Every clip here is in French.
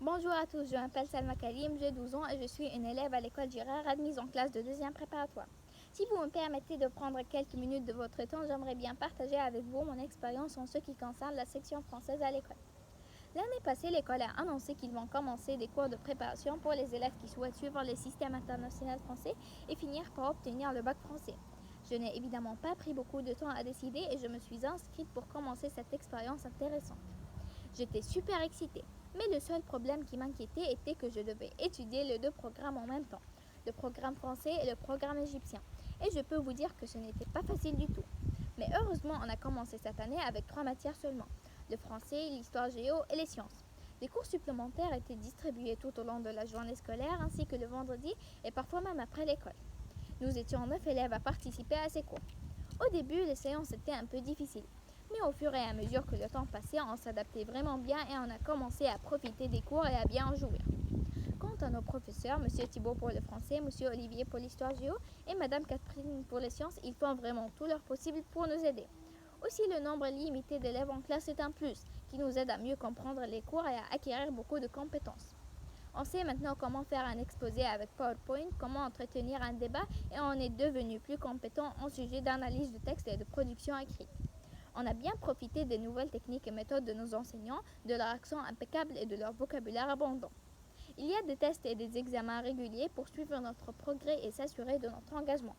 Bonjour à tous, je m'appelle Salma Karim, j'ai 12 ans et je suis une élève à l'école Girard admise en classe de deuxième préparatoire. Si vous me permettez de prendre quelques minutes de votre temps, j'aimerais bien partager avec vous mon expérience en ce qui concerne la section française à l'école. L'année passée, l'école a annoncé qu'ils vont commencer des cours de préparation pour les élèves qui souhaitent suivre le système international français et finir par obtenir le bac français. Je n'ai évidemment pas pris beaucoup de temps à décider et je me suis inscrite pour commencer cette expérience intéressante. J'étais super excitée, mais le seul problème qui m'inquiétait était que je devais étudier les deux programmes en même temps, le programme français et le programme égyptien. Et je peux vous dire que ce n'était pas facile du tout. Mais heureusement, on a commencé cette année avec 3 matières seulement, le français, l'histoire géo et les sciences. Les cours supplémentaires étaient distribués tout au long de la journée scolaire ainsi que le vendredi et parfois même après l'école. Nous étions 9 élèves à participer à ces cours. Au début, les séances étaient un peu difficiles, mais au fur et à mesure que le temps passait, on s'adaptait vraiment bien et on a commencé à profiter des cours et à bien en jouir. Quant à nos professeurs, M. Thibault pour le français, M. Olivier pour l'histoire géo et Mme Catherine pour les sciences, ils font vraiment tout leur possible pour nous aider. Aussi, le nombre limité d'élèves en classe est un plus, qui nous aide à mieux comprendre les cours et à acquérir beaucoup de compétences. On sait maintenant comment faire un exposé avec PowerPoint, comment entretenir un débat et on est devenu plus compétent en sujet d'analyse de texte et de production écrite. On a bien profité des nouvelles techniques et méthodes de nos enseignants, de leur accent impeccable et de leur vocabulaire abondant. Il y a des tests et des examens réguliers pour suivre notre progrès et s'assurer de notre engagement.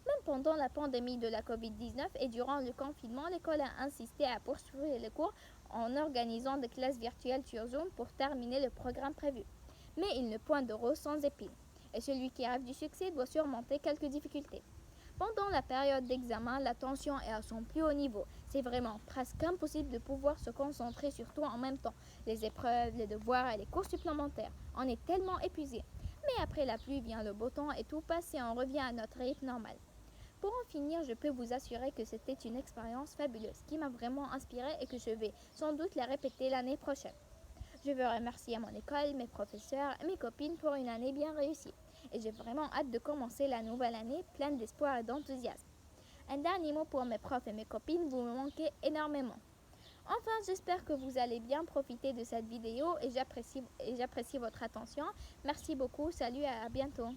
Même pendant la pandémie de la Covid-19 et durant le confinement, l'école a insisté à poursuivre les cours en organisant des classes virtuelles sur Zoom pour terminer le programme prévu. Mais il ne point de rose sans épines, et celui qui rêve du succès doit surmonter quelques difficultés. Pendant la période d'examen, la tension est à son plus haut niveau. C'est vraiment presque impossible de pouvoir se concentrer sur tout en même temps. Les épreuves, les devoirs et les cours supplémentaires. On est tellement épuisé. Mais après la pluie vient le beau temps et tout passe et on revient à notre rythme normal. Pour en finir, je peux vous assurer que c'était une expérience fabuleuse qui m'a vraiment inspirée et que je vais sans doute la répéter l'année prochaine. Je veux remercier mon école, mes professeurs et mes copines pour une année bien réussie. Et j'ai vraiment hâte de commencer la nouvelle année pleine d'espoir et d'enthousiasme. Un dernier mot pour mes profs et mes copines, vous me manquez énormément. Enfin, j'espère que vous allez bien profiter de cette vidéo et j'apprécie votre attention. Merci beaucoup, salut et à bientôt.